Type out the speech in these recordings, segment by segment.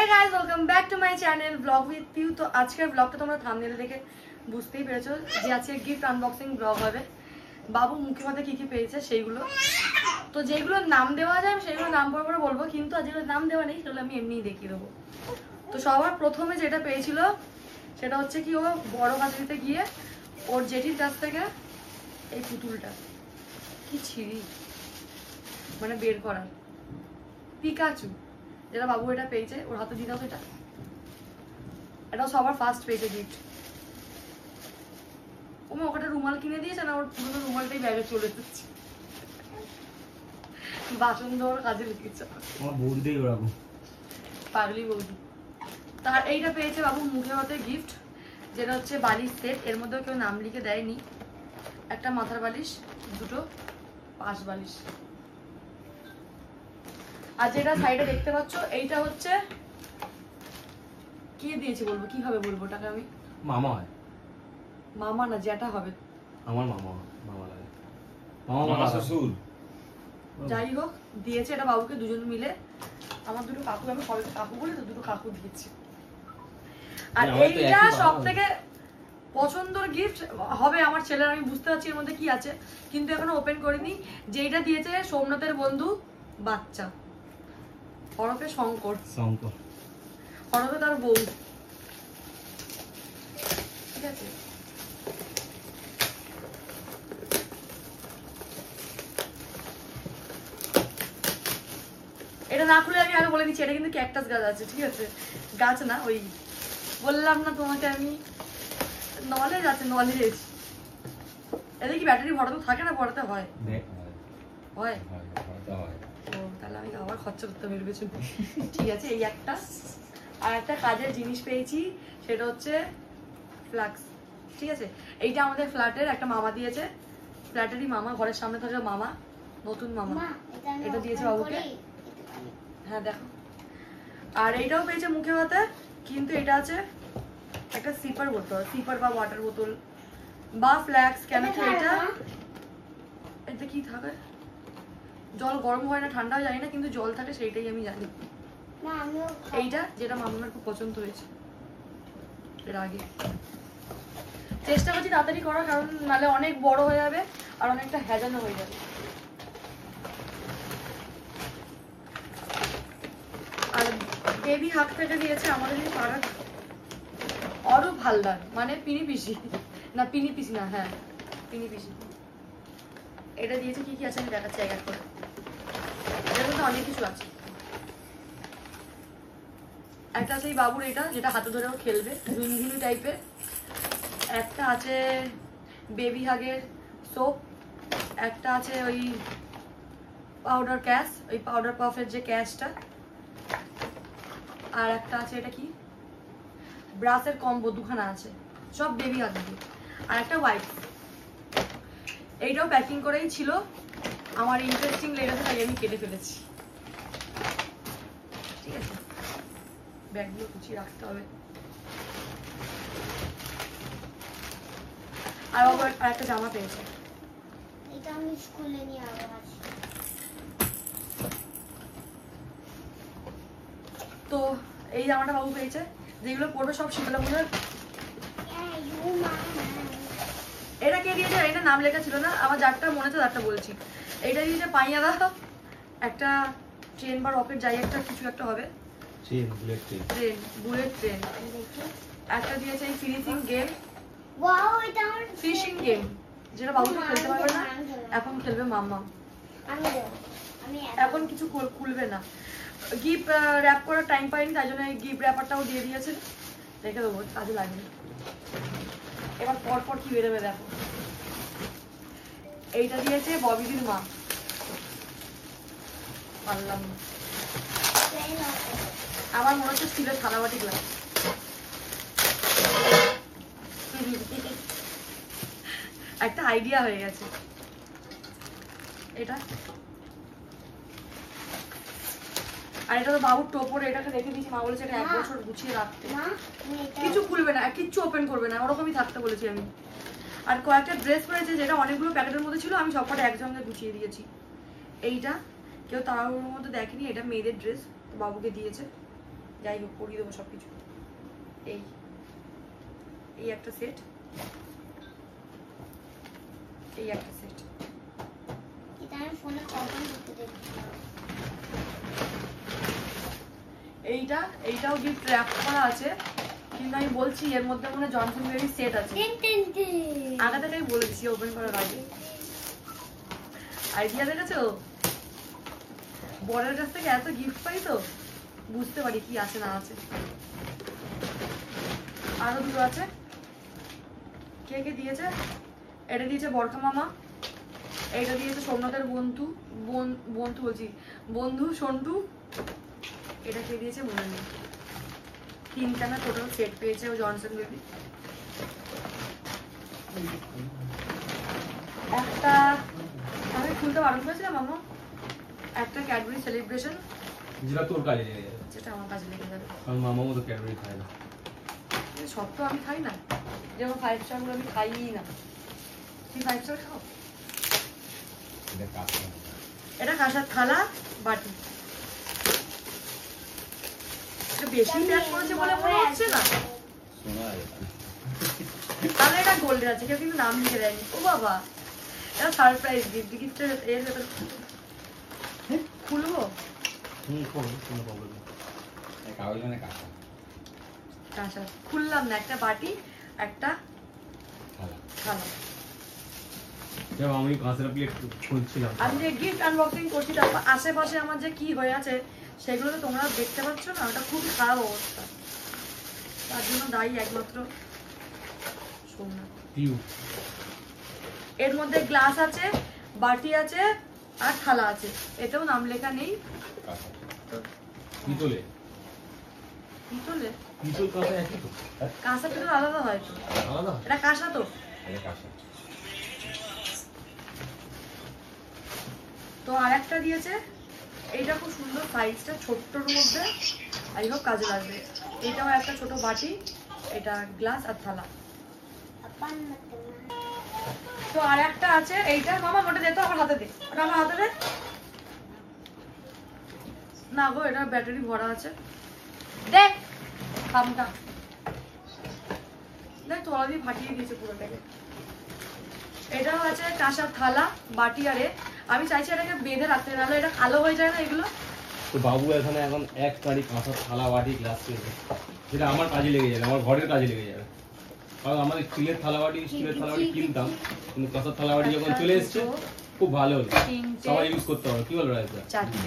Hey guys, welcome back to my channel Vlog with Piu। তো আজকের ব্লগটা তোমরা থাম্বনেল দেখে বুঝতেই পেরেছো যে আজকে গিফট আনবক্সিং ব্লগ হবে। বাবু মুখে মধ্যে কি কি পেয়েছে সেইগুলো, তো যেগুলো নাম দেওয়া যায় সেগুলো নাম পরে পরে বলবো, কিন্তু আর যেগুলো নাম দেওয়া নেই সেগুলো আমি এমনিই দেখিয়ে দেবো। তো সবার প্রথমে যেটা পেয়েছিল সেটা হচ্ছে কি, ও বড় কাছারিতে গিয়ে ওর জেঠির কাছ থেকে এই পুতুলটা, কি ছিঁড়ি মানে বের করার, পিকাচু, যেটা বাবু এটা পেয়েছে ওর হাতে দিয়ে দাও। তো এটাও সবার ফার্স্ট পেয়েছে গিফট। ওমা ওটা রুমাল কিনে দিয়েছে না, ওর পুরো রুমালটাই ব্যাগে চলে এসেছে, বাসন ধোয়ার কাজে লেগেছে আমার বৌদি, ওরকম পাগলি বৌদি। তার এইটা পেয়েছে বাবু মুখে হাতে গিফট, যেটা হচ্ছে বালিশ সেট। এর মধ্যেও কেউ নাম লিখে দেয়নি। একটা মাথার বালিশ, দুটো পাশ বালিশ। আর যেটা সাইডে দেখতে পাচ্ছ এইটা হচ্ছে কি দিয়েছে বলবো, কিভাবে বলবো ওটাকে আমি? মামা হয়, মামা না জ্যাঠা হবে আমার মামা, মামা লাগে, মামা শ্বশুর, যাই হোক দিয়েছে এটা বাবুকে দুজন মিলে। আমার দুটো কাকু, আমি কবে কাকু বলি তো, দুটো কাকু দিয়েছে। আর এইটা সব থেকে পছন্দের গিফট হবে আমার ছেলের। আমি বুঝতে পারছি এর মধ্যে কি আছে, কিন্তু এখনো ওপেন করিনি। যেটা দিয়েছে সোমনাথের বন্ধু বাচ্চা, হরফে শঙ্কর, হরফে তার বউ, ঠিক আছে। এটা না খুলে আমি আগে বলে দিচ্ছি, এটা কিন্তু ক্যাকটাস গাছ আছে, ঠিক আছে, গাছ না, ওই বললাম না তোমাকে আমি, নলেজ আছে, নলেজ। এদের কি ব্যাটারি ভরাতে থাকে না, ভরাতে হয়? হয়, ও তাহলে আমি আবার খরচা করতে হবে পেছনে। ঠিক আছে, এই একটা। আর একটা কাজের জিনিস পেয়েছি, সেটা হচ্ছে ফ্লাক্স, ঠিক আছে। এইটা আমাদের ফ্ল্যাটের একটা মামা দিয়েছে, ফ্ল্যাটেরই মামা, ঘরের সামনে থাকা মামা, নতুন মামা। এটা দিয়েছে বাবুকে, হ্যাঁ দেখো। আর এইটাও পেয়েছে মুখে হাতে, কিন্তু এটা আছে একটা সিপার বোতল, সিপার বা ওয়াটার বোতল বা ফ্ল্যাক্স। কেন কি এটা কি থাকে, জল গরম হয় না ঠান্ডা হয় জানি না, কিন্তু জল থাকে সেইটাই আমি জানি। এইটা যেটা মামার খুব পছন্দ হয়েছে এর আগে। চেষ্টা করছি তাড়াতাড়ি করার, কারণ নাহলে অনেক বড় হয়ে যাবে আর অনেকটা হ্যাজানো হয়ে যাবে। আর বেবি হাক থেকে দিয়েছে আমাদের এই পাড়ার অরূপ হালদার, মানে পিনি পিসি না, পিনি পিসি না, হ্যাঁ পিনি পিসি। এটা দিয়েছে, কি কি আছে আমি দেখাচ্ছি এক এক করে। এটার মধ্যে অনেক কিছু আছে। একটা আছে এই বাবুর এটা, যেটা হাতে ধরেও খেলবে, ঝুনঝুনি টাইপের। একটা আছে বেবি হাগের সোপ। একটা আছে ওই পাউডার ক্যাশ, ওই পাউডার পাফের যে ক্যাশটা। আর একটা আছে এটা কি, ব্রাশের কম্বো, দুখানা আছে, সব বেবি হাগ দিয়ে। আর একটা ওয়াইপ। এইটাও প্যাকিং করেই ছিল, আমার ইন্টারেস্টিং লেগেছে তাই আমি কেটে ফেলেছি, ঠিক আছে। ব্যাগগুলো গুছিয়ে রাখতে হবে। আর আবার একটা জামা পেয়েছে, এটা আমি স্কুলে নিয়ে আসি। তো এই জামাটা বাবু পেয়েছে, যেগুলো পরবে সব শীতলা পুজোর। এটা কে দিয়েছে এটা নাম লেখা ছিল না, আমার যারটা মনে আছে তারটা বলছি। এইটা দিয়েছে পাইয়াদা, একটা ট্রেন বা রকেট যাই একটা কিছু একটা হবে, ট্রেন, বুলেট ট্রেন। একটা দিয়েছে এই ফিনিশিং গেম, ফিশিং গেম, যেটা বাবু খেলতে পারবে না, এখন খেলবে মাম্মা। এখন কিছু খুলবে না, গিফট র্যাপ করার টাইম পাইনি, তাই জন্য এই গিফট র্যাপারটাও দিয়ে দিয়েছে, রেখে দেবো, কাজে লাগবে। এবার পরপর কি বেরোবে দেখো। এইটা দিয়েছে ববিদির মা, পারলাম না, আমার মনে হচ্ছে স্টিলের থালাবাটি গ্লাস। একটা আইডিয়া হয়ে গেছে এটা। আর এটা তো বাবুর টোপরে, এটাকে রেখে দিয়েছি, মা বলেছে এটা 1 বছর গুছিয়ে রাখতে, কিছু খুলবে না, কিচ্ছু ওপেন করবে না, ওরকমই থাকতে বলেছি আমি। আর কয়েকটা ড্রেস পরেছে, যেটা অনেকগুলো প্যাকেটের মধ্যে ছিল, আমি সবকটা একসঙ্গে গুছিয়ে দিয়েছি। এইটা কেউ তাড়াহুড়োর মধ্যে দেখেনি, এটা মেয়েদের ড্রেস, বাবুকে দিয়েছে। যাই হোক পরিয়ে দেবো সবকিছু। এই এই একটা সেট, এই একটা সেট। এটা আমি ফোনে কখন ঢুকে দেখছিলাম। এইটাও গিফট র্যাপ করা আছে, কিন্তু আমি বলছি এর মধ্যে মনে হয় জনসন বেবি সেট আছে। আগে থেকেই বলে দিচ্ছি ওপেন করার আগে। আইডিয়া দেখেছো, বরের কাছ থেকে এত গিফট পাই তো বুঝতে পারি কি আছে না আছে। আরো দুটো আছে। কে কে দিয়েছে? এটা দিয়েছে বরকা মামা, এইটা দিয়েছে সোমনাথের বন্ধু সন্টু, এটা কে দিয়েছে মনে নেই। তিনটা না টোটাল সেট পেয়েছে ও জনসন বেবি। একটা আমি খুলতে বারণ করেছিলাম মামা, একটা ক্যাডবেরি সেলিব্রেশন, যেটা তোর কাজে লেগে যাবে, যেটা আমার কাছে লেগে যাবে। কারণ মামাও তো ক্যাডবেরি খায় না। সব তো আমি খাই না, যেমন 5 স্টার গুলো আমি খাইই না। তুই 5 স্টার খাও? এটা কাঁসার থালা বাটি। এটা বেশি প্যাক করেছে বলে মনে হচ্ছে না, তাহলে এটা গোল্ডের আছে, কেউ কিন্তু নাম লিখে দেয়নি। ও বাবা, এটা সারপ্রাইজ গিফট। গিফটের এর ভেতর খুলবো? কোনো প্রবলেম নেই। কাঁসা খুললাম না, একটা বাটি একটা থালা। আমি কাঁচের প্লেট খুলছিলাম, আমি যে গিফট আনবক্সিং করছি তারপর আশেপাশে আমার যে কি হয়ে আছে সেগুলো তো তোমরা দেখতে পাচ্ছ না, ওটা খুব খারাপ অবস্থা। তার জন্য দায়ী একমাত্র সোমনাথ। এর মধ্যে গ্লাস আছে, বাটি আছে আর থালা আছে, এতেও নাম লেখা নেই। পিতলে পিতলে? পিতল কাঁচা একই তো? কাঁসা পিতল আলাদা হয় তো? আলাদা? এটা কাঁসা তো? তো আর একটা দিয়েছে, এইটা খুব সুন্দর সাইজটা, ছোট্টর মধ্যে, আই হোপ কাজে লাগবে। এটাও একটা ছোট বাটি, এটা গ্লাস আর থালা। তো আর একটা আছে এইটা, মামা ওটা দে তো, আমার হাতে দে, ওটা আমার হাতে দে। না গো, এটা ব্যাটারি ভরা আছে, দেখ খামটা দেখ, তোলা দিয়ে ফাটিয়ে দিয়েছে পুরোটাকে। এটাও আছে কাঁসার থালা বাটি। আরে আমি চাইছি এটাকে বেঁধে রাখতে, নাহলে এটা কালো হয়ে যায় না এগুলো। তো বাবু এখানে এখন এক গাড়ি কাঁসার থালা বাটি গ্লাস পেয়েছে, যেটা আমার কাজে লেগে যাবে, আমার ঘরের কাজে লেগে যাবে। কারণ আমাদের স্টিলের থালা বাটি কিনতাম, কিন্তু কাঁসার থালা বাটি যখন চলে এসছে খুব ভালো হলো, সবাই ইউজ করতে হবে। কি বল রাইজা? চারটে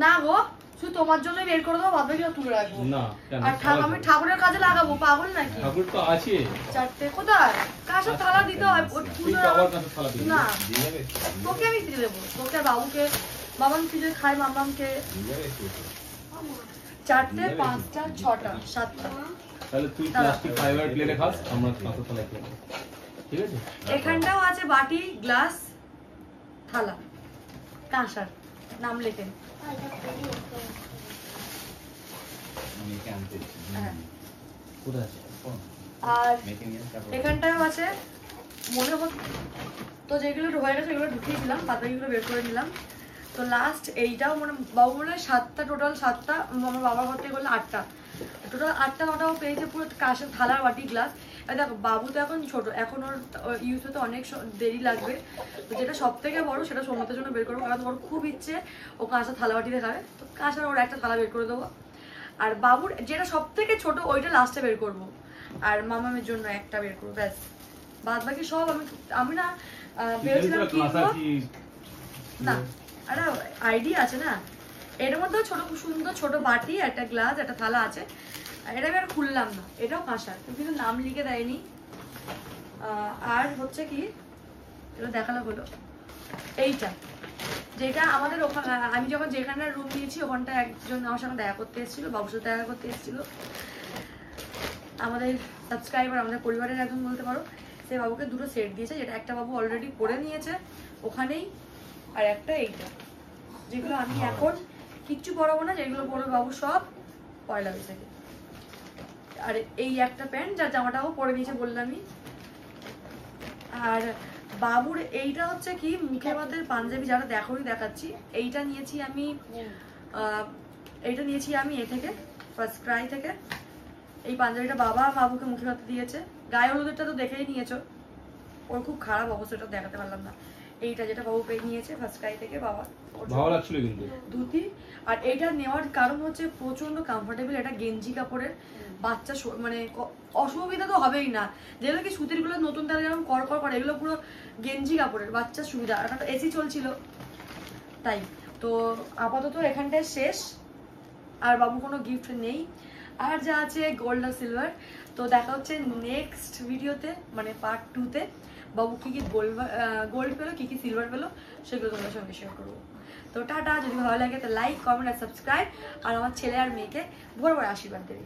না গো, শুধু তোমার জন্য বের করে দেবো, বাদ বাকি তুলে রাখবো না। কেন? আর আমি ঠাকুরের কাজে লাগাবো, পাগল নাকি? ঠাকুর তো আছে। চারটে কোথায়? কাঁসার থালা দিতে হয়। আবার কাঁসার থালা দিবি? না, তোকে আমি দিয়ে দেবো, তোকে আর বাবুকে, মামাম তুই যে খাই মামামকে। 4টে 5টা 6টা 7টা। তাহলে তুই প্লাস্টিক ফাইবার প্লেটে খাস, আমরা কাঁসার থালায় খেয়ে নেব, ঠিক আছে? এখানটাও আছে বাটি গ্লাস থালা কাঁসার, নাম লেখেন। হ্যাঁ। কোথায় আছে? আর এখানটাও আছে মনে হচ্ছে তো, যেগুলো হয়ে গেছে এগুলো ঢুকিয়ে দিলাম, বাকিগুলো বের করে নিলাম। তো লাস্ট এইটাও মানে বাবু বলে 7টা, টোটাল 7টা, আমার বাবার ঘর থেকে বললে 8টা, টোটাল 8টা 9টাও পেয়েছে পুরো কাঁসের থালার বাটি গ্লাস। দেখো বাবু তো এখন ছোট, এখন ওর ইউজ হতে অনেক দেরি লাগবে। তো যেটা সব থেকে বড় সেটা সোমনাথের জন্য বের করবো, কারণ ওর খুব ইচ্ছে ও কাঁসার থালা বাটি দেখাবে, তো কাঁসার ওর একটা থালা বের করে দেবো। আর বাবুর যেটা সব থেকে ছোট ওইটা লাস্টে বের করবো, আর মামামের জন্য একটা বের করবো, ব্যাস। বাদ বাকি সব আমি না ভেবেছিলাম না, একটা আইডিয়া আছে না, এর মধ্যেও ছোট খুব সুন্দর ছোট বাটি, একটা গ্লাস, একটা থালা আছে। এটা আমি আর খুললাম না, এটাও কাঁসার, কিন্তু নাম লিখে দেয়নি। আর হচ্ছে কি, এটা দেখালো হলো এইটা, যেটা আমাদের ওখানে আমি যখন যেখানে রুম নিয়েছি ওখানটা একজন আমার সঙ্গে দেখা করতে এসেছিল, বাবুর সাথে দেখা করতে এসেছিল, আমাদের সাবস্ক্রাইবার, আমাদের পরিবারের একজন বলতে পারো। সে বাবুকে দুটো সেট দিয়েছে, যেটা একটা বাবু অলরেডি পরে নিয়েছে ওখানেই, আর একটা এইটা, যেগুলো আমি এখন কিচ্ছু পরাবো না, যেগুলো পরবে বাবু সব পয়লা বৈশাখে। আর এই একটা প্যান্ট, যার জামাটাও পরে নিয়েছে বললামই। আর বাবুর এইটা হচ্ছে কি মুখে ভাতের পাঞ্জাবি, যারা দেখোই দেখাচ্ছি, এইটা নিয়েছি আমি এইটা নিয়েছি আমি এ থেকে, ফার্স্ট ক্রাই থেকে। এই পাঞ্জাবিটা বাবা বাবুকে মুখে হাতে দিয়েছে। গায়ে হলুদেরটা তো দেখেই নিয়েছো, ওর খুব খারাপ অবস্থাটা দেখাতে পারলাম না। এইটা যেটা বাবু পেয়ে নিয়েছে ফার্স্ট ক্রাই থেকে বাবা, ভালো লাগছিল কিন্তু ধুতি। আর এইটা নেওয়ার কারণ হচ্ছে প্রচন্ড কমফোর্টেবল, এটা গেঞ্জি কাপড়ের, বাচ্চা মানে অসুবিধা তো হবেই না। যেগুলো কি সুতির গুলো নতুন তারা যেমন কর করে, এগুলো পুরো গেঞ্জি কাপড়ের, বাচ্চার সুবিধা। আর একটা এসি চলছিল তাই। তো আপাতত এখানটায় শেষ, আর বাবু কোনো গিফট নেই, আর যা আছে গোল্ড আর সিলভার। তো দেখা হচ্ছে নেক্সট ভিডিওতে, মানে পার্ট 2-তে বাবু কি কি গোল্ড পেলো, কি কি সিলভার পেলো, সেগুলো তোমাদের সঙ্গে শেয়ার করবো। তো টাটা, যদি ভালো লাগে তো লাইক, কমেন্ট আর সাবস্ক্রাইব, আর আমার ছেলে আর মেয়েকে ভোর ভোর আশীর্বাদ দেবে।